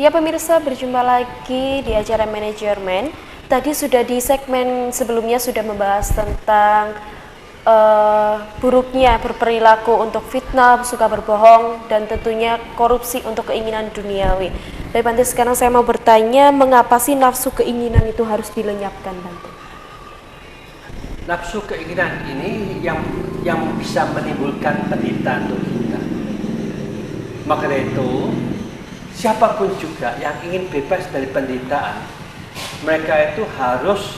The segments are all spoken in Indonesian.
Ya pemirsa, berjumpa lagi di acara manajemen. Tadi sudah di segmen sebelumnya sudah membahas tentang buruknya berperilaku untuk fitnah, suka berbohong, dan tentunya korupsi untuk keinginan duniawi. Baik Bante, sekarang saya mau bertanya, mengapa sih nafsu keinginan itu harus dilenyapkan, Bante? Nafsu keinginan ini yang bisa menimbulkan penderitaan untuk kita. Maka dari itu, siapapun juga yang ingin bebas dari penderitaan, mereka itu harus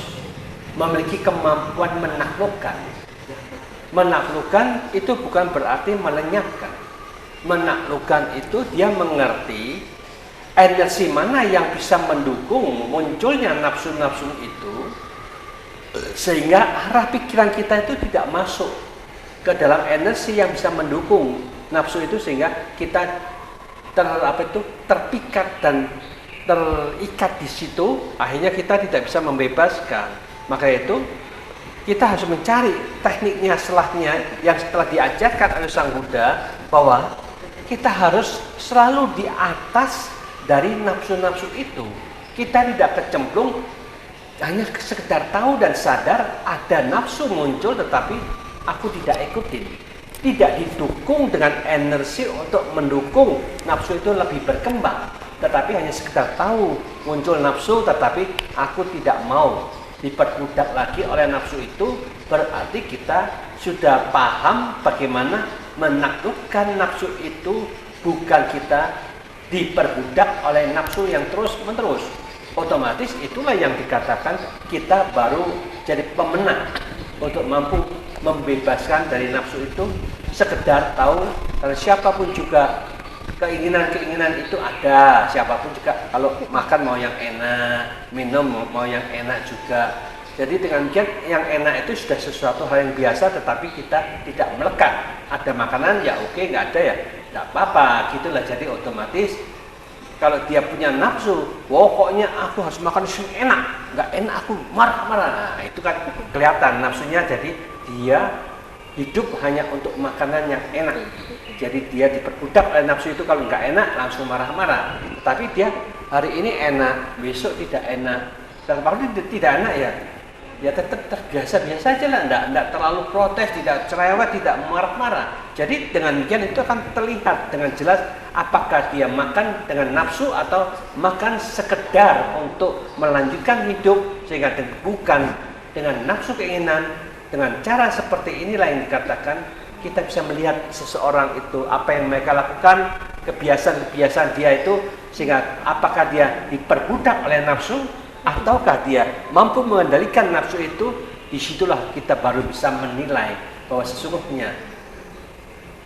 memiliki kemampuan menaklukkan. Menaklukkan itu bukan berarti melenyapkan. Menaklukkan itu dia mengerti energi mana yang bisa mendukung munculnya nafsu-nafsu itu, sehingga arah pikiran kita itu tidak masuk ke dalam energi yang bisa mendukung nafsu itu, sehingga kita terpikat dan terikat di situ, akhirnya kita tidak bisa membebaskan. Maka itu kita harus mencari tekniknya setelahnya yang setelah diajarkan oleh Sang Buddha, bahwa kita harus selalu di atas dari nafsu-nafsu itu. Kita tidak kecemplung hanya sekedar tahu dan sadar ada nafsu muncul tetapi aku tidak ikutin. Tidak didukung dengan energi untuk mendukung nafsu itu lebih berkembang, tetapi hanya sekedar tahu muncul nafsu tetapi aku tidak mau diperbudak lagi oleh nafsu itu. Berarti kita sudah paham bagaimana menaklukkan nafsu itu, bukan kita diperbudak oleh nafsu yang terus menerus. Otomatis itulah yang dikatakan kita baru jadi pemenang untuk mampu membebaskan dari nafsu itu. Sekedar tahu, karena siapapun juga keinginan-keinginan itu ada. Siapapun juga kalau makan mau yang enak, minum mau yang enak juga. Jadi dengan demikian yang enak itu sudah sesuatu hal yang biasa, tetapi kita tidak melekat. Ada makanan ya oke, nggak ada ya nggak apa-apa, gitulah. Jadi otomatis kalau dia punya nafsu, pokoknya aku harus makan yang enak, nggak enak aku marah-marah. Nah, itu kan kelihatan nafsunya. Jadi dia hidup hanya untuk makanan yang enak. Jadi dia diperbudak oleh nafsu itu, kalau nggak enak langsung marah-marah. Tapi dia hari ini enak, besok tidak enak. Dan waktu tidak enak ya tetap terbiasa-biasa aja lah, enggak terlalu protes, tidak cerewet, tidak marah-marah. Jadi dengan demikian itu akan terlihat dengan jelas apakah dia makan dengan nafsu atau makan sekedar untuk melanjutkan hidup, sehingga bukan dengan nafsu keinginan. Dengan cara seperti inilah yang dikatakan kita bisa melihat seseorang itu apa yang mereka lakukan, kebiasaan-kebiasaan dia itu, sehingga apakah dia diperbudak oleh nafsu ataukah dia mampu mengendalikan nafsu itu. Disitulah kita baru bisa menilai bahwa sesungguhnya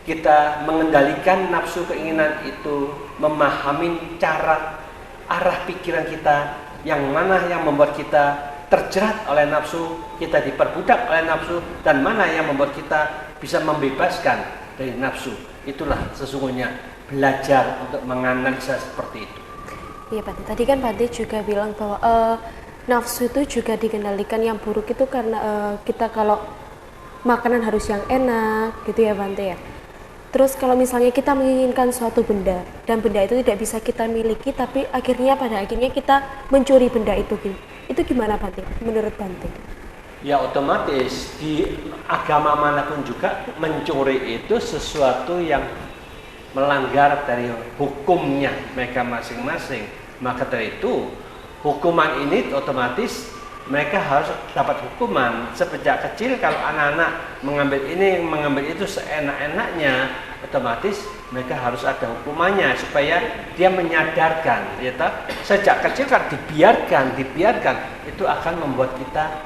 kita mengendalikan nafsu keinginan itu, memahami cara arah pikiran kita, yang mana yang membuat kita terjerat oleh nafsu, kita diperbudak oleh nafsu, dan mana yang membuat kita bisa membebaskan dari nafsu. Itulah sesungguhnya belajar untuk menganalisa seperti itu. Iya Bante, tadi kan Bante juga bilang bahwa nafsu itu juga dikendalikan. Yang buruk itu karena kita kalau makanan harus yang enak gitu ya Bante ya. Terus kalau misalnya kita menginginkan suatu benda dan benda itu tidak bisa kita miliki, tapi pada akhirnya kita mencuri benda itu gimana Bante menurut Bante? Ya otomatis di agama manapun juga mencuri itu sesuatu yang melanggar dari hukumnya mereka masing-masing. Maka dari itu hukuman ini otomatis mereka harus dapat hukuman. Sejak kecil kalau anak-anak mengambil ini mengambil itu seenak-enaknya, otomatis mereka harus ada hukumannya supaya dia menyadarkan. Ya tak? Sejak kecil kan dibiarkan itu akan membuat kita,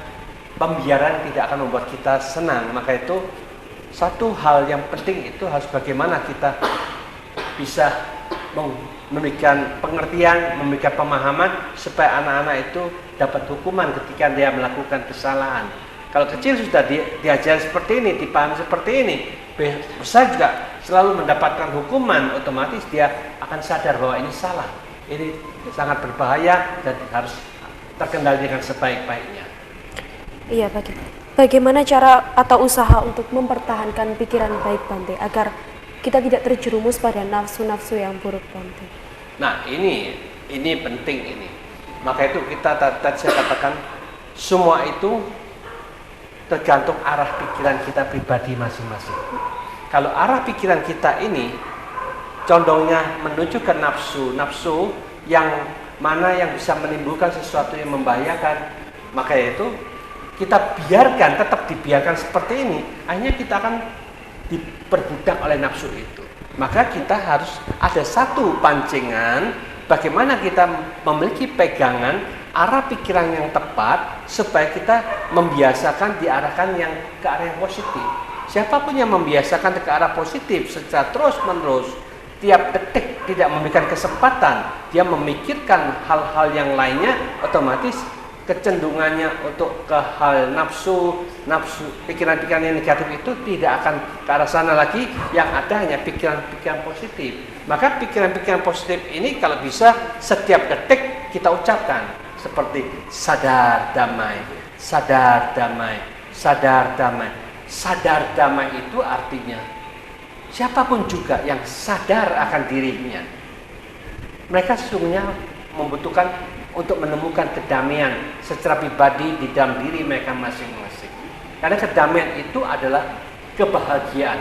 pembiaran tidak akan membuat kita senang. Maka itu satu hal yang penting itu harus bagaimana kita bisa memberikan pengertian, memberikan pemahaman supaya anak-anak itu dapat hukuman ketika dia melakukan kesalahan. Kalau kecil sudah diajar seperti ini, dipahami seperti ini, besar juga selalu mendapatkan hukuman, otomatis dia akan sadar bahwa ini salah, ini sangat berbahaya dan harus terkendali dengan sebaik-baiknya. Iya, bagaimana cara atau usaha untuk mempertahankan pikiran baik Bante agar kita tidak terjerumus pada nafsu-nafsu yang buruk Bante? Nah ini Ini penting ini. Maka itu kita tadi saya katakan semua itu tergantung arah pikiran kita pribadi masing-masing. Kalau arah pikiran kita ini condongnya menuju ke nafsu yang mana yang bisa menimbulkan sesuatu yang membahayakan, maka itu kita biarkan, tetap dibiarkan seperti ini, akhirnya kita akan diperbudak oleh nafsu itu. Maka kita harus ada satu pancingan bagaimana kita memiliki pegangan arah pikiran yang tepat supaya kita membiasakan diarahkan yang ke arah yang positif. Siapapun yang membiasakan ke arah positif secara terus-menerus, tiap detik tidak memberikan kesempatan dia memikirkan hal-hal yang lainnya, otomatis kecenderungannya untuk ke hal nafsu, pikiran-pikiran yang negatif itu tidak akan ke arah sana lagi, yang ada hanya pikiran-pikiran positif. Maka pikiran-pikiran positif ini kalau bisa setiap detik kita ucapkan seperti sadar damai, sadar damai, sadar damai. Sadar damai itu artinya siapapun juga yang sadar akan dirinya, mereka sesungguhnya membutuhkan untuk menemukan kedamaian secara pribadi di dalam diri mereka masing-masing. Karena kedamaian itu adalah kebahagiaan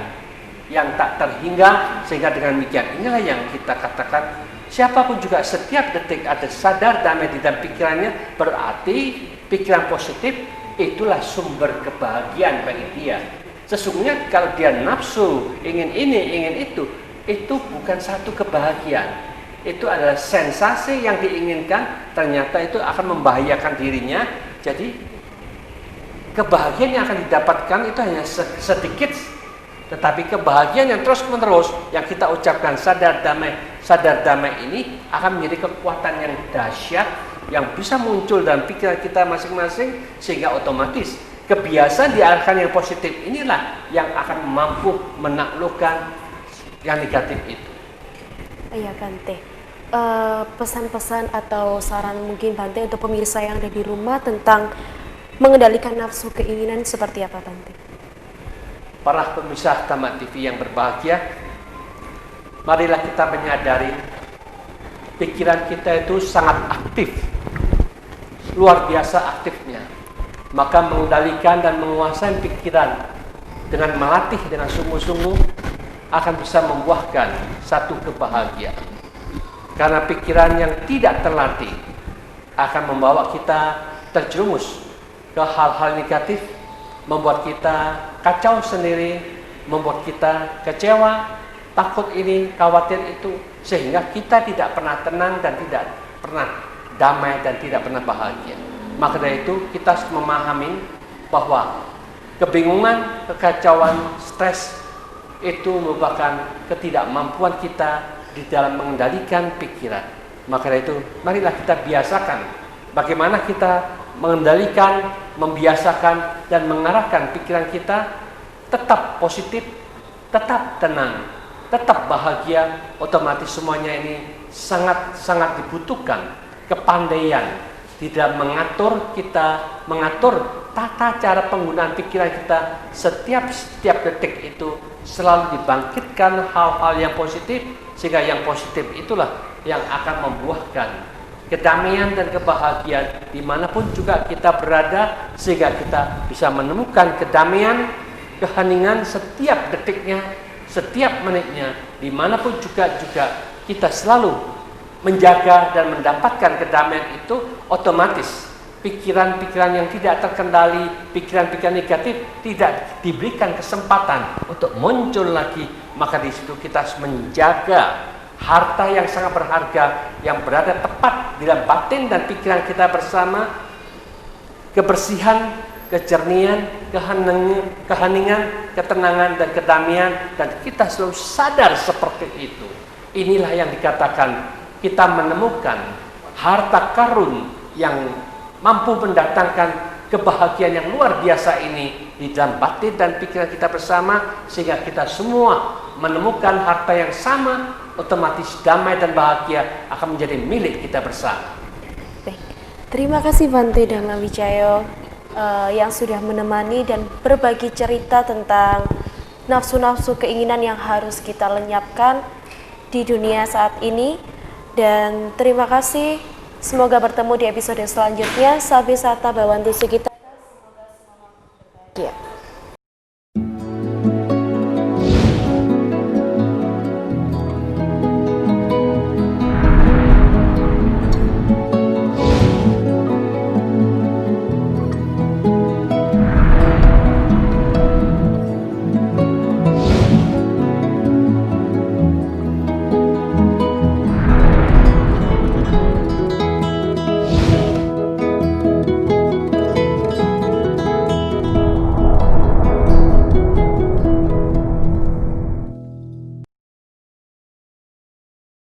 yang tak terhingga, sehingga dengan demikian inilah yang kita katakan siapapun juga setiap detik ada sadar damai di dalam pikirannya, berarti pikiran positif itulah sumber kebahagiaan bagi dia. Sesungguhnya kalau dia nafsu, ingin ini, ingin itu bukan satu kebahagiaan. Itu adalah sensasi yang diinginkan, ternyata itu akan membahayakan dirinya. Jadi kebahagiaan yang akan didapatkan itu hanya sedikit, tetapi kebahagiaan yang terus menerus yang kita ucapkan sadar damai ini akan menjadi kekuatan yang dahsyat yang bisa muncul dalam pikiran kita masing-masing, sehingga otomatis kebiasaan diarahkan yang positif inilah yang akan mampu menaklukkan yang negatif itu. Iya Bante, pesan-pesan atau saran mungkin Bante untuk pemirsa yang ada di rumah tentang mengendalikan nafsu keinginan seperti apa Bante? Para pemirsa Tamat TV yang berbahagia, marilah kita menyadari pikiran kita itu sangat aktif, luar biasa aktifnya. Maka mengendalikan dan menguasai pikiran dengan melatih dengan sungguh-sungguh akan bisa membuahkan satu kebahagiaan. Karena pikiran yang tidak terlatih akan membawa kita terjerumus ke hal-hal negatif, membuat kita kacau sendiri, membuat kita kecewa, takut ini, khawatir itu, sehingga kita tidak pernah tenang dan tidak pernah damai dan tidak pernah bahagia. Maka dari itu kita harus memahami bahwa kebingungan, kekacauan, stres itu merupakan ketidakmampuan kita di dalam mengendalikan pikiran. Maka dari itu marilah kita biasakan bagaimana kita mengendalikan, membiasakan dan mengarahkan pikiran kita tetap positif, tetap tenang, tetap bahagia. Otomatis semuanya ini sangat dibutuhkan kepandaian di dalam mengatur tata cara penggunaan pikiran kita. Setiap detik itu selalu dibangkitkan hal-hal yang positif, sehingga yang positif itulah yang akan membuahkan kedamaian dan kebahagiaan dimanapun juga kita berada, sehingga kita bisa menemukan kedamaian, keheningan setiap detiknya, setiap menitnya, dimanapun juga kita selalu menjaga dan mendapatkan kedamaian itu. Otomatis pikiran-pikiran yang tidak terkendali, pikiran-pikiran negatif tidak diberikan kesempatan untuk muncul lagi. Maka di situ kita harus menjaga harta yang sangat berharga yang berada tepat di dalam batin dan pikiran kita bersama, kebersihan, kejernihan, keheningan, ketenangan dan kedamaian, dan kita selalu sadar seperti itu. Inilah yang dikatakan kita menemukan harta karun yang mampu mendatangkan kebahagiaan yang luar biasa ini di dalam batin dan pikiran kita bersama, sehingga kita semua menemukan harta yang sama, otomatis damai dan bahagia akan menjadi milik kita bersama. Baik, terima kasih Bante Dhamma Wijaya yang sudah menemani dan berbagi cerita tentang nafsu-nafsu keinginan yang harus kita lenyapkan di dunia saat ini. Dan terima kasih. Semoga bertemu di episode selanjutnya. Sabi Sata Bawanti Sugita. Semoga semua bahagia.